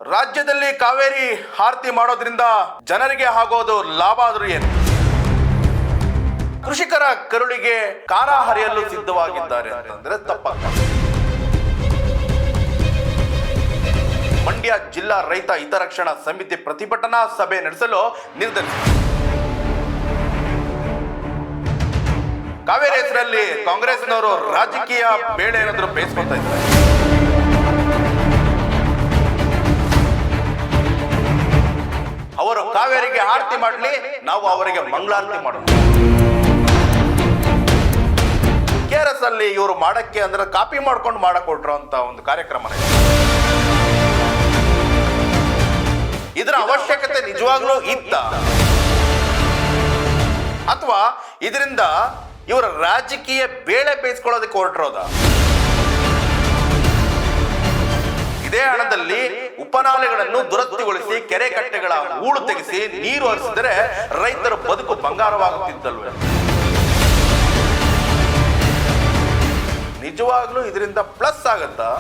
ರಾಜ್ಯದಲ್ಲಿ ಕಾವೇರಿ ಆರತಿ ಮಾಡೋದ್ರಿಂದ ಜನರಿಗೆ ಆಗೋದು ಲಾಭ ಆದ್ರೂ ಏನು? ಕೃಷಿಕರ ಕರುಳಿಗೆ ಕಾರ ಹರಿಯಲು ಸಿದ್ಧವಾಗಿದ್ದಾರೆ ಅಂತಂದ್ರೆ ತಪ್ಪಾಗ್ತದೆ. ಮಂಡ್ಯ ಜಿಲ್ಲಾ ರೈತ ಹಿತರಕ್ಷಣಾ ಸಮಿತಿ ಪ್ರತಿಭಟನಾ ಸಭೆ ನಡೆಸಲು ನಿರ್ಧರಿಸಿದೆ. ಕಾವೇರಿ ಹೆಸರಲ್ಲಿ ಕಾಂಗ್ರೆಸ್ನವರು ರಾಜಕೀಯ ಬೇಳೆ ಏನಾದರೂ ಬೇಯಿಸ್ಕೊಳ್ತಾ ಇದ್ದಾರೆ. ಅವರು ಕಾವೇರಿಗೆ ಆರತಿ ಮಾಡಲಿ, ನಾವು ಅವರಿಗೆ ಮಂಗಳಾರತಿ ಮಾಡೋಣ. KRS ಅಲ್ಲಿ ಇವರು ಮಾಡಕ್ಕೆ ಅಂದ್ರೆ ಕಾಪಿ ಮಾಡ್ಕೊಂಡು ಮಾಡಕ್ ಕೊಟ್ರು ಅಂತ ಒಂದು ಕಾರ್ಯಕ್ರಮ. ಇದರ ಅವಶ್ಯಕತೆ ನಿಜವಾಗ್ಲೂ ಇತ್ತ, ಅಥವಾ ಇದರಿಂದ ಇವರ ರಾಜಕೀಯ ಬೇಳೆ ಬೇಯಿಸ್ಕೊಳ್ಳೋದಕ್ಕೆ ಹೊರಟಿರೋದ? ಇದೇ ಹಣದಲ್ಲಿ ಉಪನಾಲೆಗಳನ್ನು ದುರಸ್ತಿಗೊಳಿಸಿ ಕೆರೆ ಕಟ್ಟೆಗಳ ಹೂಳು ತೆಗೆಸಿ ನೀರು ಹರಿಸಿದರೆ ರೈತರ ಬದುಕು ಬಂಗಾರವಾಗುತ್ತಿದ್ದಲ್ವೇ? ನಿಜವಾಗ್ಲೂ ಇದರಿಂದ ಪ್ಲಸ್ ಆಗತ್ತಾ?